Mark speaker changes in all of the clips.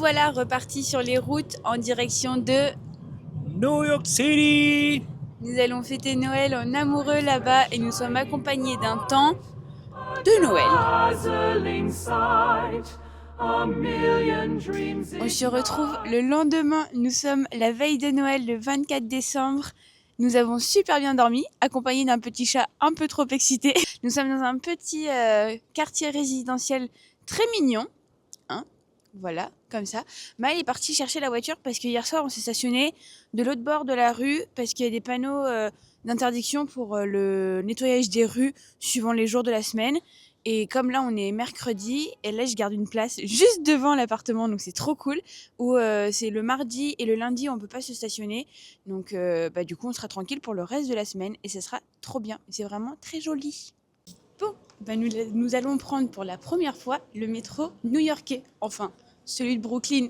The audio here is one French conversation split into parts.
Speaker 1: voilà repartis sur les routes en direction de
Speaker 2: New York City.
Speaker 1: Nous allons fêter Noël en amoureux là-bas et nous sommes accompagnés d'un temps de Noël. On se retrouve le lendemain, nous sommes la veille de Noël, le 24 décembre. Nous avons super bien dormi, accompagnés d'un petit chat un peu trop excité. Nous sommes dans un petit quartier résidentiel très mignon. Voilà, comme ça. Maël est parti chercher la voiture parce que hier soir, on s'est stationné de l'autre bord de la rue parce qu'il y a des panneaux d'interdiction pour le nettoyage des rues suivant les jours de la semaine. Et comme là, on est mercredi, et là, je garde une place juste devant l'appartement, donc c'est trop cool, où c'est le mardi et le lundi, on peut pas se stationner. Donc, du coup, on sera tranquille pour le reste de la semaine et ce sera trop bien. C'est vraiment très joli. Bon, nous allons prendre pour la première fois le métro new-yorkais. Enfin, celui de Brooklyn.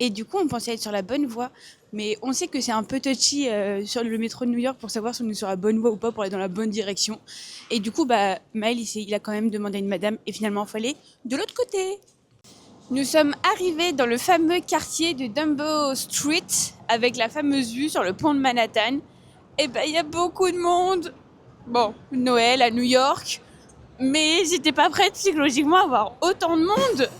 Speaker 1: Et du coup, on pensait être sur la bonne voie. Mais on sait que c'est un peu touchy sur le métro de New York pour savoir si on est sur la bonne voie ou pas pour aller dans la bonne direction. Et du coup, Maël, il a quand même demandé à une madame et finalement, il faut aller de l'autre côté. Nous sommes arrivés dans le fameux quartier de Dumbo Street avec la fameuse vue sur le pont de Manhattan. Et il y a beaucoup de monde. Bon, Noël à New York. Mais j'étais pas prête psychologiquement à avoir autant de monde.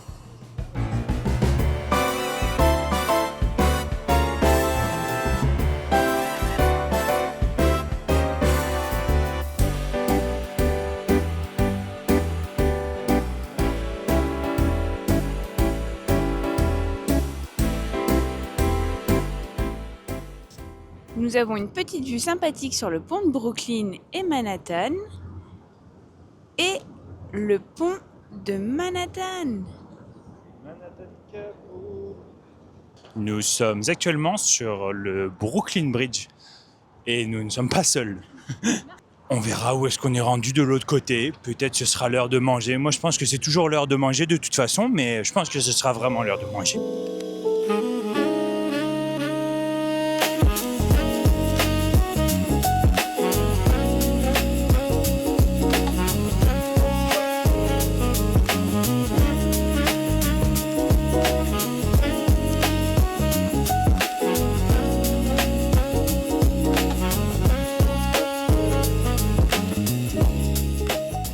Speaker 1: Nous avons une petite vue sympathique sur le pont de Brooklyn et Manhattan. Et le pont de Manhattan.
Speaker 2: Nous sommes actuellement sur le Brooklyn Bridge et nous ne sommes pas seuls. On verra où est-ce qu'on est rendu de l'autre côté. Peut-être ce sera l'heure de manger. Moi, je pense que c'est toujours l'heure de manger de toute façon, mais je pense que ce sera vraiment l'heure de manger.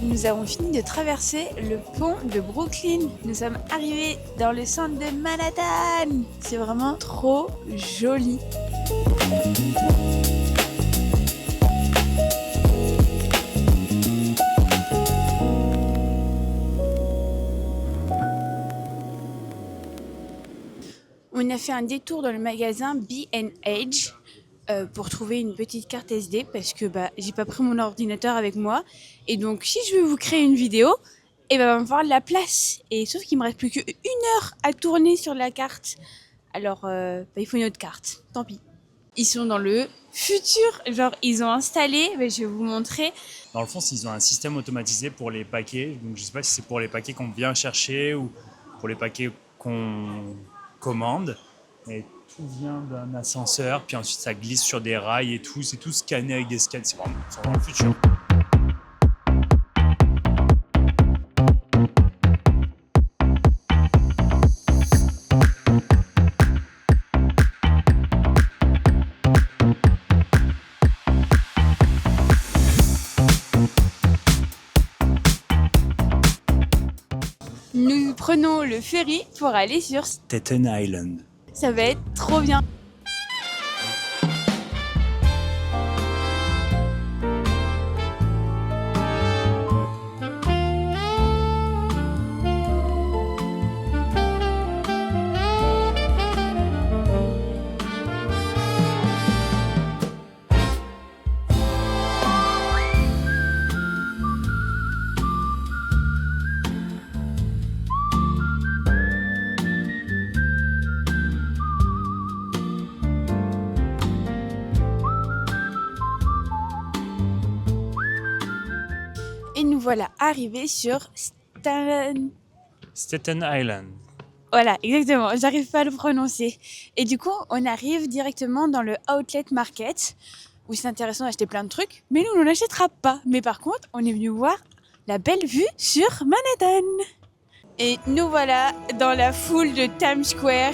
Speaker 1: Nous avons fini de traverser le pont de Brooklyn. Nous sommes arrivés dans le centre de Manhattan. C'est vraiment trop joli. On a fait un détour dans le magasin B&H pour trouver une petite carte SD parce que j'ai pas pris mon ordinateur avec moi et donc si je veux vous créer une vidéo il va me falloir de la place et sauf qu'il me reste plus qu'1 heure à tourner sur la carte alors il faut une autre carte, tant pis. Ils sont dans le futur, genre ils ont installé, je vais vous montrer.
Speaker 2: Dans le fond, ils ont un système automatisé pour les paquets, donc je sais pas si c'est pour les paquets qu'on vient chercher ou pour les paquets qu'on commande, mais tout vient d'un ascenseur, puis ensuite ça glisse sur des rails et tout, c'est tout scanné avec des scans, c'est vraiment le futur.
Speaker 1: Nous prenons le ferry pour aller sur
Speaker 2: Staten Island.
Speaker 1: Ça va être trop bien. Et nous voilà arrivés sur
Speaker 2: Staten Island.
Speaker 1: Voilà, exactement, j'arrive pas à le prononcer. Et du coup, on arrive directement dans le Outlet Market, où c'est intéressant d'acheter plein de trucs, mais nous, on n'achètera pas. Mais par contre, on est venu voir la belle vue sur Manhattan. Et nous voilà dans la foule de Times Square.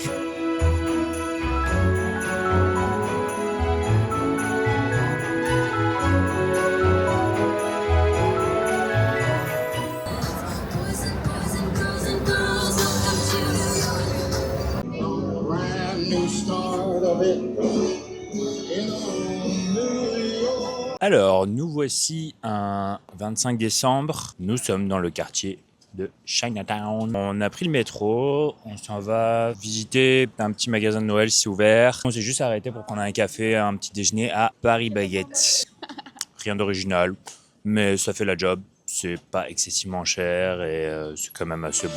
Speaker 2: Alors, nous voici un 25 décembre. Nous sommes dans le quartier de Chinatown. On a pris le métro, on s'en va visiter un petit magasin de Noël, c'est ouvert. On s'est juste arrêté pour prendre un café, un petit déjeuner à Paris Baguette. Rien d'original, mais ça fait la job. C'est pas excessivement cher et c'est quand même assez beau.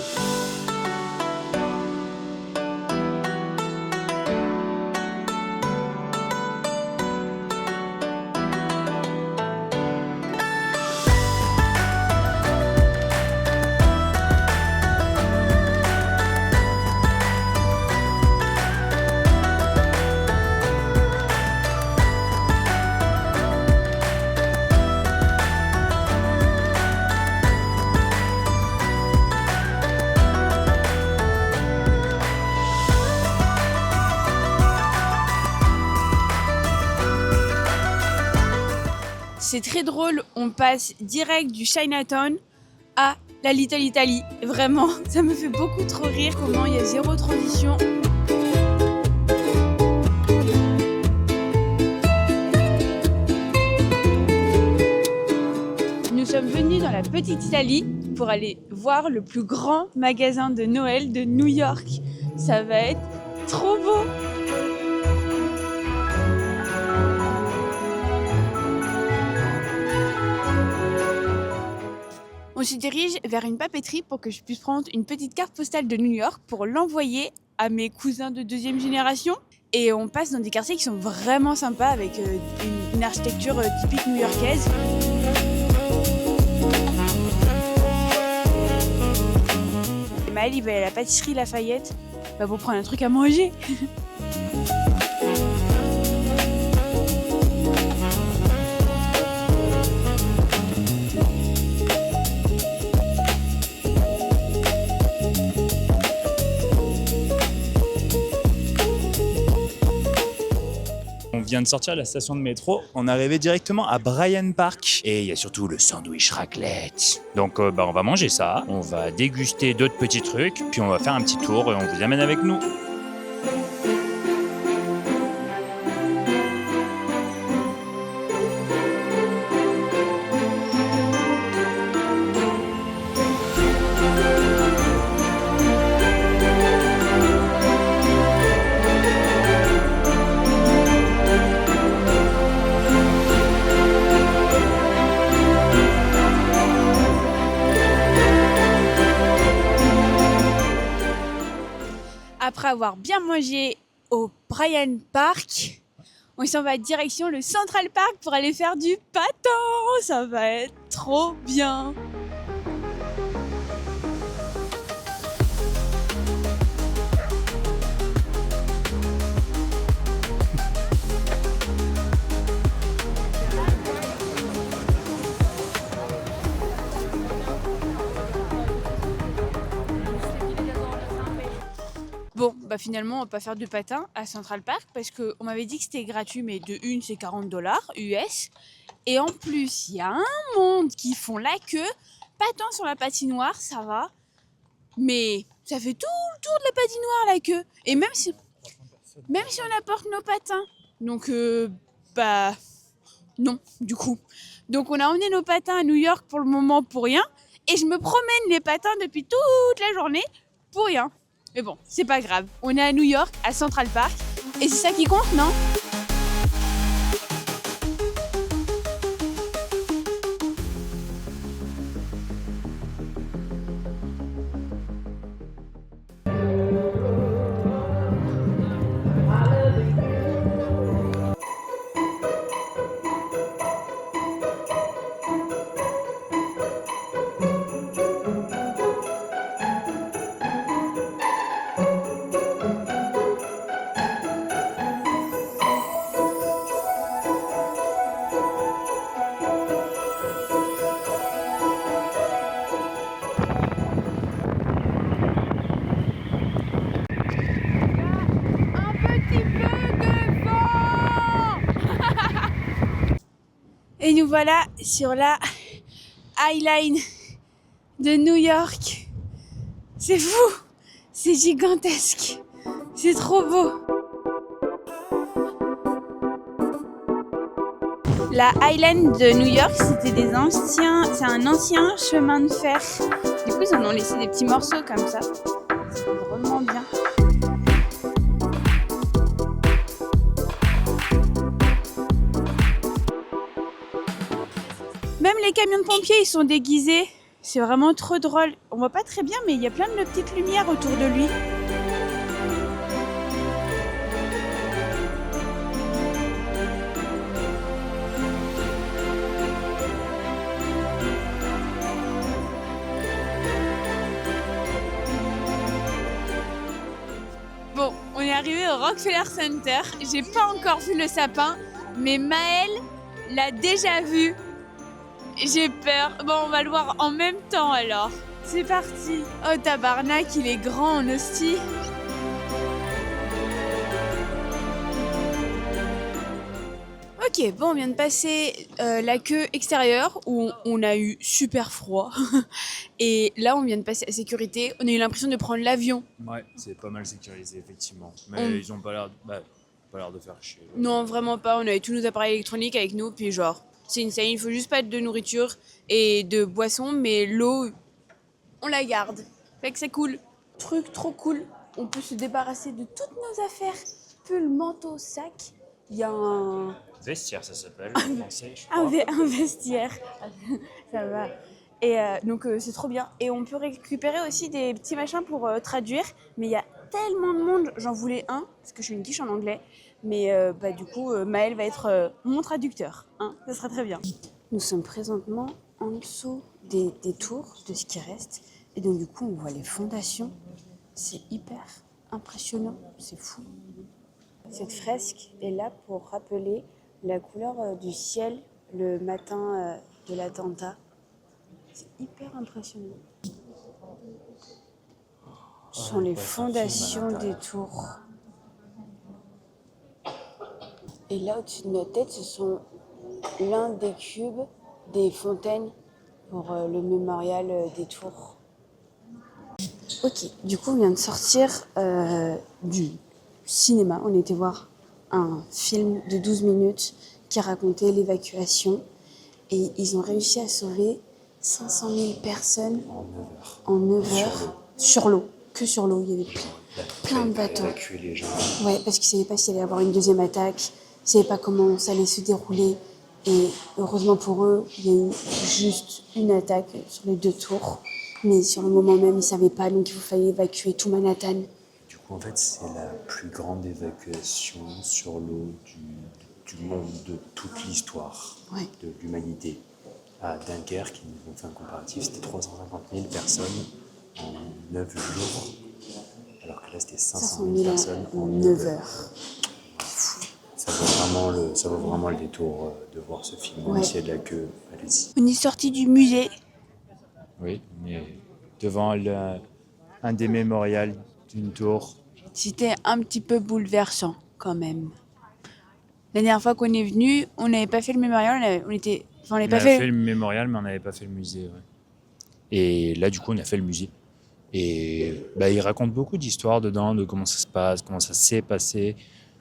Speaker 2: C'est très drôle, on passe direct du Chinatown à la Little Italy. Vraiment, ça me fait beaucoup trop rire comment il y a zéro transition. Nous sommes venus dans la Petite Italie pour aller voir le plus grand magasin de Noël de New York. Ça va être trop beau! On se dirige vers une papeterie pour que je puisse prendre une petite carte postale de New York pour l'envoyer à mes cousins de deuxième génération. Et on passe dans des quartiers qui sont vraiment sympas avec une architecture typique new-yorkaise. Maël, il va à la pâtisserie Lafayette pour prendre un truc à manger. On vient de sortir de la station de métro, on est arrivé directement à Bryant Park et il y a surtout le sandwich raclette. Donc on va manger ça, on va déguster d'autres petits trucs, puis on va faire un petit tour et on vous amène avec nous.
Speaker 1: Après avoir bien mangé au Bryant Park, on s'en va direction le Central Park pour aller faire du patin. Ça va être trop bien. Bon, finalement, on va pas faire de patin à Central Park parce qu'on m'avait dit que c'était gratuit, mais de une, c'est $40 US. Et en plus, il y a un monde qui font la queue. Pas tant sur la patinoire, ça va. Mais ça fait tout le tour de la patinoire, la queue. Et même si on apporte nos patins. Donc, non, du coup. Donc, on a emmené nos patins à New York pour le moment pour rien. Et je me promène les patins depuis toute la journée pour rien. Mais bon, c'est pas grave. On est à New York, à Central Park. Et c'est ça qui compte, non ? petit peu de vent. Et nous voilà sur la High Line de New York. C'est fou, c'est gigantesque, c'est trop beau. La High Line de New York, c'est un ancien chemin de fer. Du coup, ils en ont laissé des petits morceaux comme ça. C'est vraiment bien. Même les camions de pompiers, ils sont déguisés. C'est vraiment trop drôle. On voit pas très bien, mais il y a plein de petites lumières autour de lui. Bon, on est arrivé au Rockefeller Center. J'ai pas encore vu le sapin, mais Maëlle l'a déjà vu. J'ai peur. Bon, on va le voir en même temps alors. C'est parti. Oh tabarnak, il est grand en hostie. Ok, bon, on vient de passer la queue extérieure où on a eu super froid. Et là, on vient de passer la sécurité. On a eu l'impression de prendre l'avion.
Speaker 2: Ouais, c'est pas mal sécurisé, effectivement. Mais ils ont pas l'air de faire chier.
Speaker 1: Non, vraiment pas. On avait tous nos appareils électroniques avec nous. Puis genre, c'est insane. Il faut juste pas de nourriture et de boissons. Mais l'eau, on la garde. Fait que c'est cool. Truc trop cool. On peut se débarrasser de toutes nos affaires. Pull, manteau, sac. Il y a un...
Speaker 2: Vestiaire, ça s'appelle en français, je crois.
Speaker 1: Un vestiaire. Ça va. Et donc c'est trop bien. Et on peut récupérer aussi des petits machins pour traduire. Mais il y a tellement de monde. J'en voulais un, parce que je suis une quiche en anglais. Mais du coup, Maëlle va être mon traducteur. Hein, ça sera très bien. Nous sommes présentement en dessous des tours, de ce qui reste. Et donc du coup, on voit les fondations. C'est hyper impressionnant. C'est fou. Cette fresque est là pour rappeler la couleur du ciel le matin de l'attentat. C'est hyper impressionnant. Ce sont les fondations des tours. Et là, au-dessus de notre tête, ce sont l'un des cubes des fontaines pour le mémorial des tours. Ok, du coup, on vient de sortir du cinéma. On était voir un film de 12 minutes qui racontait l'évacuation. Et ils ont réussi à sauver 500 000 personnes en 9 heures sur l'eau. Que sur l'eau, il y avait plein de bateaux.
Speaker 2: Évacuer les gens.
Speaker 1: Ouais, parce qu'ils ne savaient pas s'il allait y avoir une deuxième attaque. Ils ne savaient pas comment ça allait se dérouler. Et heureusement pour eux, il y a eu juste une attaque sur les 2 tours. Mais sur le moment même, ils ne savaient pas, donc il fallait évacuer tout Manhattan.
Speaker 3: Du coup, en fait, c'est la plus grande évacuation sur l'eau du monde, de toute l'histoire de l'humanité. À Dunkerque, ils ont fait un comparatif, c'était 350 000 personnes en 9 jours, alors que là, c'était 500 000 personnes en 9 heures. Ça vaut vraiment le détour de voir ce film. Même s'il y a de la queue, allez-y.
Speaker 1: On est sorti du musée.
Speaker 2: Oui, mais devant un des mémorials d'une tour.
Speaker 1: C'était un petit peu bouleversant quand même. La dernière fois qu'on est venu, on n'avait pas fait le mémorial, on n'avait pas fait
Speaker 2: le mémorial, mais on n'avait pas fait le musée. Ouais. Et là, du coup, on a fait le musée. Et il raconte beaucoup d'histoires dedans, de comment ça se passe, comment ça s'est passé.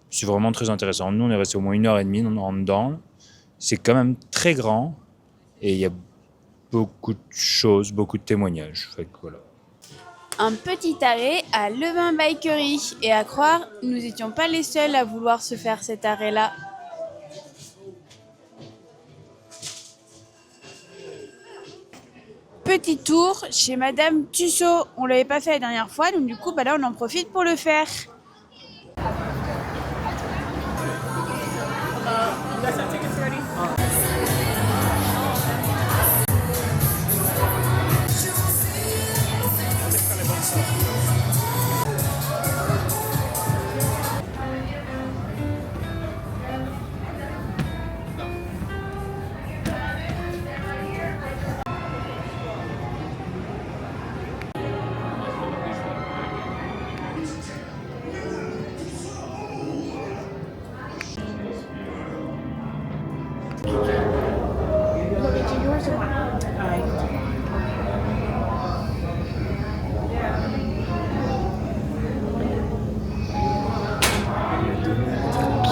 Speaker 2: C'est vraiment très intéressant. Nous, on est resté au moins 1h30 en dedans. C'est quand même très grand. Et il y a beaucoup de choses, beaucoup de témoignages. Fait que voilà.
Speaker 1: un petit arrêt à Levin Bakery. Et à croire, nous n'étions pas les seuls à vouloir se faire cet arrêt-là. Petit tour chez Madame Tussaud. On l'avait pas fait la dernière fois, donc du coup, là, on en profite pour le faire.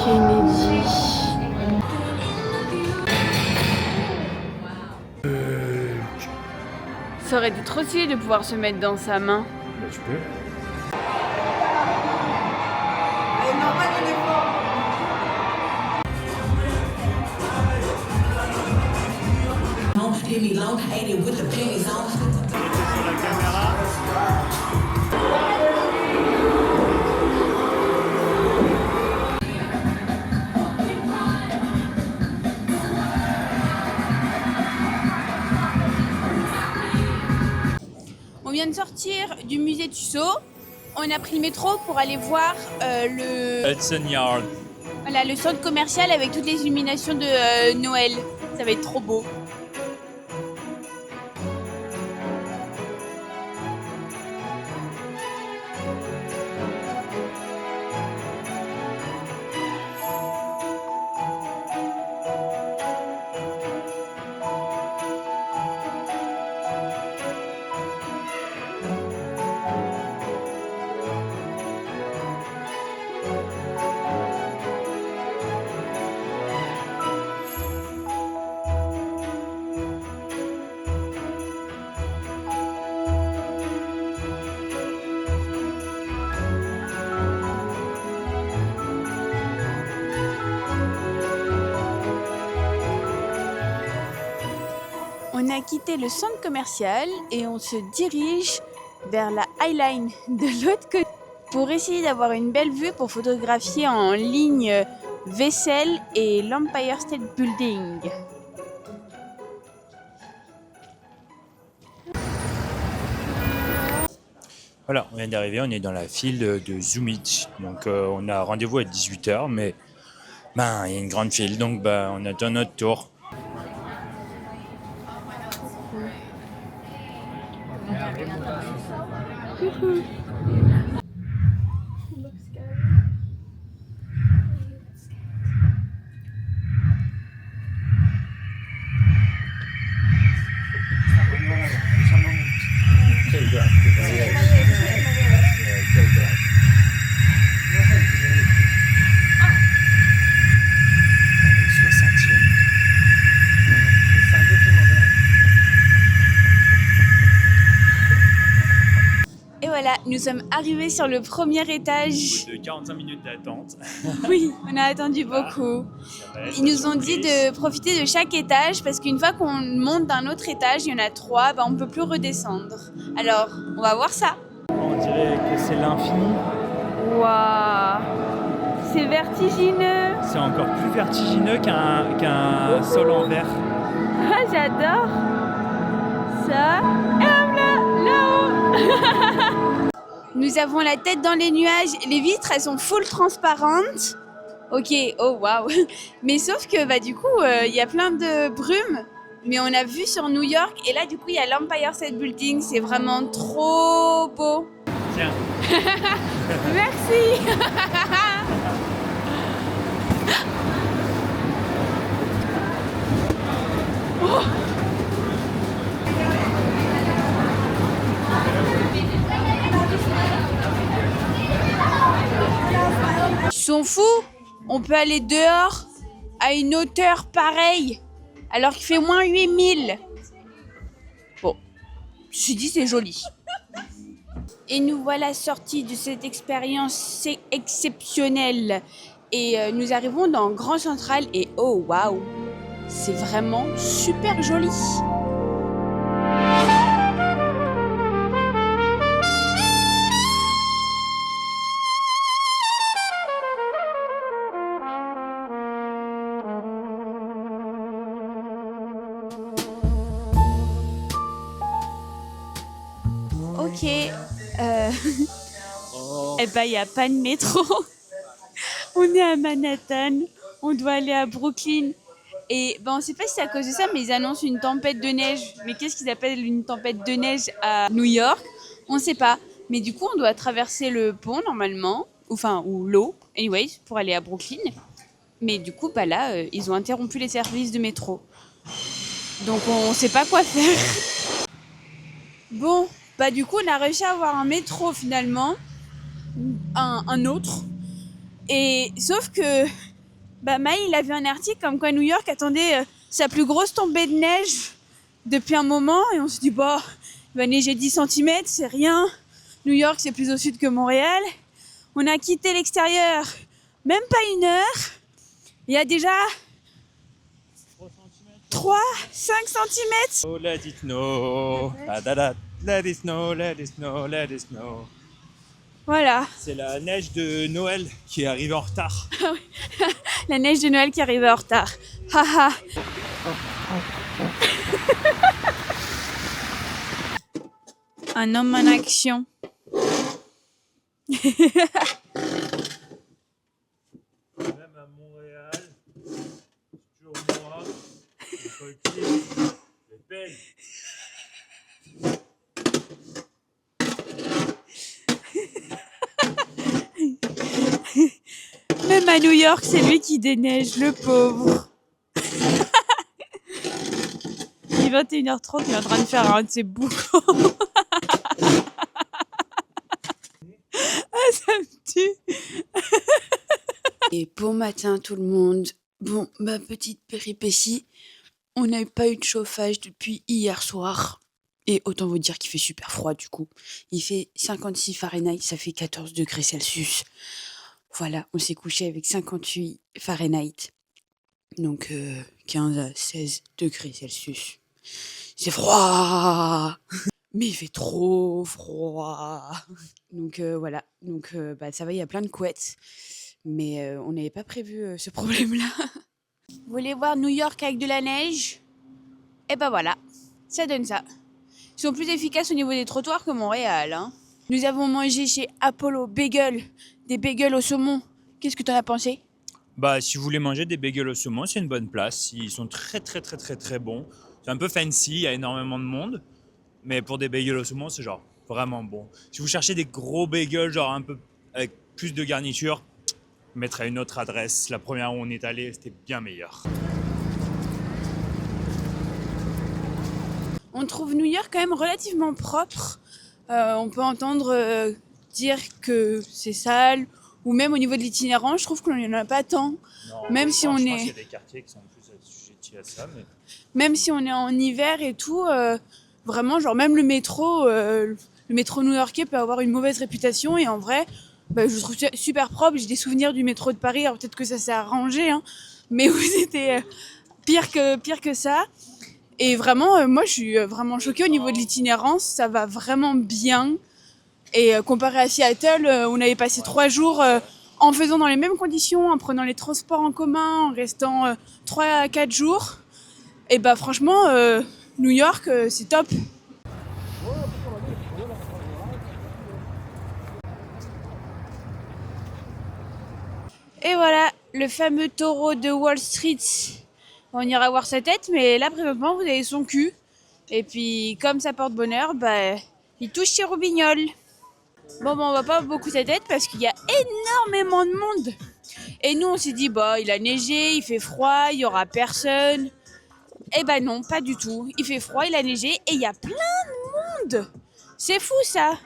Speaker 1: Kennedy. Ça aurait été trop stylé de pouvoir se mettre dans sa main.
Speaker 3: Bah, tu peux.
Speaker 1: On vient de sortir du musée Tussaud. On a pris le métro pour aller voir
Speaker 2: Hudson Yard.
Speaker 1: voilà, le centre commercial avec toutes les illuminations de Noël. Ça va être trop beau. On a quitté le centre commercial et on se dirige vers la High Line de l'autre côté pour essayer d'avoir une belle vue pour photographier en ligne Wessel et l'Empire State Building.
Speaker 2: Voilà, on vient d'arriver, on est dans la file de Zoo Meet. Donc on a rendez-vous à 18h, mais ben, il y a une grande file, donc ben, on attend notre tour.
Speaker 1: Et voilà, nous sommes arrivés sur le premier étage.
Speaker 2: De 45 minutes d'attente.
Speaker 1: Oui, on a attendu beaucoup. Ils nous ont dit de profiter de chaque étage parce qu'une fois qu'on monte d'un autre étage, il y en a 3, on ne peut plus redescendre. Alors, on va voir ça.
Speaker 2: On dirait que c'est l'infini.
Speaker 1: Waouh, c'est vertigineux.
Speaker 2: C'est encore plus vertigineux qu'un sol en verre.
Speaker 1: Ah, j'adore ça. Et hop là, là-haut. Nous avons la tête dans les nuages. Les vitres, elles sont full transparentes. Ok, oh waouh. Mais sauf que du coup, il y a plein de brume. Mais on a vu sur New York. Et là, du coup, il y a l'Empire State Building. C'est vraiment trop beau.
Speaker 2: Tiens.
Speaker 1: Merci. Oh. Ils sont fous. On peut aller dehors à une hauteur pareille alors qu'il fait moins 8000. Bon, je me suis dit c'est joli. Et nous voilà sortis de cette expérience exceptionnelle. Et nous arrivons dans Grand Central et oh waouh, c'est vraiment super joli. Ok, eh ben, il n'y a pas de métro. On est à Manhattan, on doit aller à Brooklyn. Et on ne sait pas si c'est à cause de ça, mais ils annoncent une tempête de neige. Mais qu'est-ce qu'ils appellent une tempête de neige à New York? On ne sait pas. Mais du coup, on doit traverser le pont normalement, ou l'eau, anyways, pour aller à Brooklyn. Mais du coup, là, ils ont interrompu les services de métro. Donc on sait pas quoi faire. Bon, bah du coup on a réussi à avoir un métro finalement, un autre. Et sauf que bah Maï il a vu un article comme quoi New York attendait sa plus grosse tombée de neige depuis un moment et on se dit bah il va neiger 10 cm, c'est rien. New York c'est plus au sud que Montréal. On a quitté l'extérieur même pas une heure. Il y a déjà 3, 5 cm.
Speaker 2: Oh, let it snow. Let it snow, let it snow, let it snow.
Speaker 1: Voilà,
Speaker 2: C'est la neige de Noël qui est arrivée en retard.
Speaker 1: la neige de Noël qui arrivait en retard. Haha. Un homme en action.
Speaker 2: Même à Montréal, toujours moi, c'est belle.
Speaker 1: Même à New York, c'est lui qui déneige, le pauvre. Il est 21h30, il est en train de faire un de ses boucans. Ah, ça me tue. Et bon matin tout le monde. Bon, ma petite péripétie, on n'a pas eu de chauffage depuis hier soir. Et autant vous dire qu'il fait super froid du coup. Il fait 56 Fahrenheit, ça fait 14 degrés Celsius. Voilà, on s'est couché avec 58 Fahrenheit. Donc 15 à 16 degrés Celsius. C'est froid. Mais il fait trop froid. Donc voilà, donc bah, ça va, il y a plein de couettes. Mais on n'avait pas prévu ce problème-là. Vous voulez voir New York avec de la neige? Et ben voilà, ça donne ça. Ils sont plus efficaces au niveau des trottoirs que Montréal. Hein. Nous avons mangé chez Apollo Bagel, des bagels au saumon. Qu'est-ce que t'en as pensé?
Speaker 2: Bah, si vous voulez manger des bagels au saumon, c'est une bonne place. Ils sont très très très très très bons. C'est un peu fancy, il y a énormément de monde. Mais pour des bagels au saumon, c'est genre vraiment bon. Si vous cherchez des gros bagels, genre un peu avec plus de garniture, je mettrai une autre adresse. La première où on est allé, c'était bien meilleur.
Speaker 1: On trouve New York quand même relativement propre. On peut entendre dire que c'est sale, ou même au niveau de l'itinérance, je trouve qu'on n'y en a pas tant.
Speaker 2: Non,
Speaker 1: Même si on
Speaker 2: je
Speaker 1: est-
Speaker 2: pense qu'il y a des quartiers qui sont plus assujettis à ça. Mais...
Speaker 1: Même si on est en hiver et tout, vraiment, genre même le métro new-yorkais peut avoir une mauvaise réputation et en vrai, bah, je le trouve super propre. J'ai des souvenirs du métro de Paris, alors peut-être que ça s'est arrangé, hein, mais où c'était pire que ça. Et vraiment, moi, je suis vraiment choquée au niveau de l'itinérance. Ça va vraiment bien. Et comparé à Seattle, on avait passé 3 jours en faisant dans les mêmes conditions, en prenant les transports en commun, en restant 3 à 4 jours. Et bah franchement, New York, c'est top. Et voilà, le fameux taureau de Wall Street. On ira voir sa tête, mais là, présentement, vous avez son cul. Et puis, comme ça porte bonheur, bah, il touche ses roubignoles. Bon, bah, on va pas beaucoup sa tête parce qu'il y a énormément de monde. Et nous, on s'est dit, bah, il a neigé, il fait froid, il y aura personne. Eh ben non, pas du tout. Il fait froid, il a neigé et il y a plein de monde. C'est fou ça.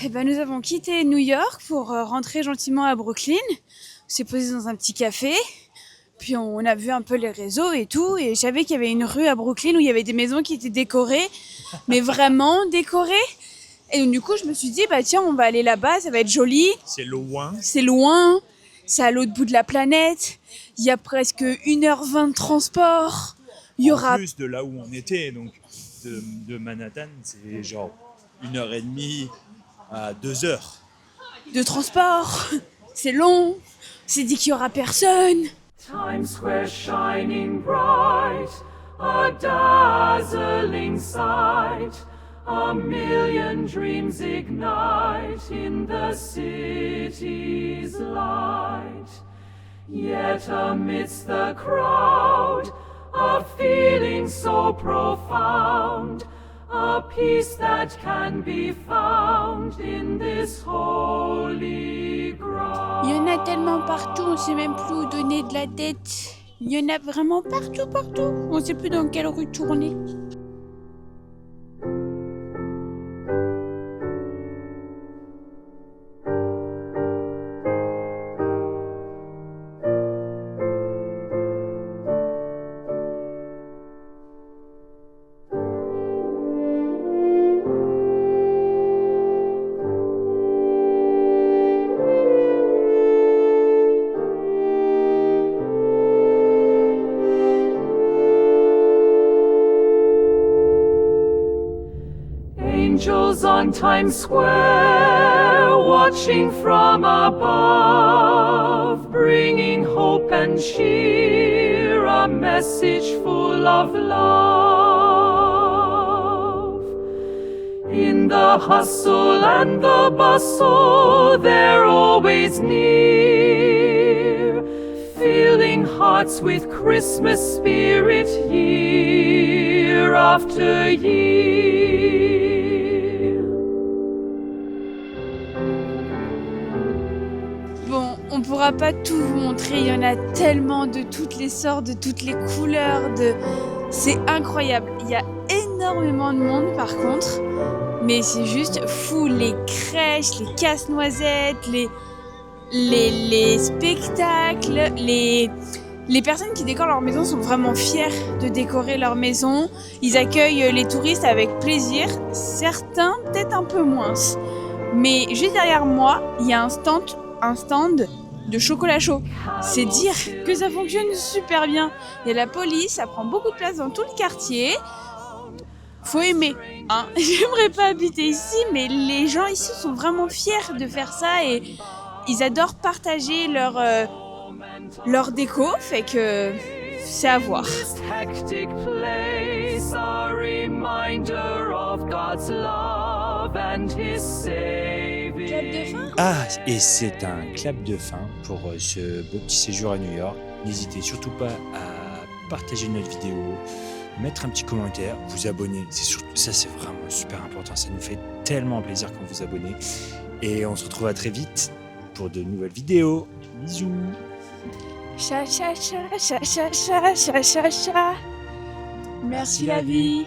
Speaker 1: Eh ben, nous avons quitté New York pour rentrer gentiment à Brooklyn. On s'est posé dans un petit café. Puis on a vu un peu les réseaux et tout. Et je savais qu'il y avait une rue à Brooklyn où il y avait des maisons qui étaient décorées. Mais vraiment décorées. Et donc du coup, je me suis dit, bah tiens, on va aller là-bas, ça va être joli.
Speaker 2: C'est loin.
Speaker 1: C'est loin. C'est à l'autre bout de la planète. Il y a presque 1h20 de transport. Il y aura...
Speaker 2: En plus de là où on était, donc de Manhattan, c'est genre 1h30 à 2h.
Speaker 1: de transport. C'est long. C'est dit qu'il y aura personne.
Speaker 4: Times Square shining bright, a dazzling sight, a million dreams ignite in the city's light. Yet amidst the crowd, a feeling so profound, a peace that can be found in this holy ground.
Speaker 1: Il y en a tellement partout, on sait même plus où donner de la tête. Il y en a vraiment partout, partout. On sait plus dans quelle rue tourner.
Speaker 4: Angels on Times Square, watching from above, bringing hope and cheer, a message full of love. In the hustle and the bustle, they're always near, filling hearts with Christmas spirit year after year.
Speaker 1: Bon, on pourra pas tout vous montrer, il y en a tellement de toutes les sortes, de toutes les couleurs, c'est incroyable. Il y a énormément de monde par contre, mais c'est juste fou, les crèches, les casse-noisettes, les spectacles, les personnes qui décorent leur maison sont vraiment fiers de décorer leur maison. Ils accueillent les touristes avec plaisir, certains peut-être un peu moins. Mais juste derrière moi, il y a un stand de chocolat chaud. C'est dire que ça fonctionne super bien. Il y a la police, ça prend beaucoup de place dans tout le quartier. Faut aimer, hein. J'aimerais pas habiter ici, mais les gens ici sont vraiment fiers de faire ça et ils adorent partager leur déco, fait que c'est à voir.
Speaker 4: This hectic place, a reminder of God's love and His saving.
Speaker 1: Clap de fin.
Speaker 2: Ah, et c'est un clap de fin pour ce beau petit séjour à New York. N'hésitez surtout pas à partager notre vidéo, mettre un petit commentaire, vous abonner. Ça, c'est vraiment super important. Ça nous fait tellement plaisir quand vous abonnez. Et on se retrouve à très vite pour de nouvelles vidéos. Bisous.
Speaker 1: Cha cha cha cha cha cha cha cha cha. Merci la vie.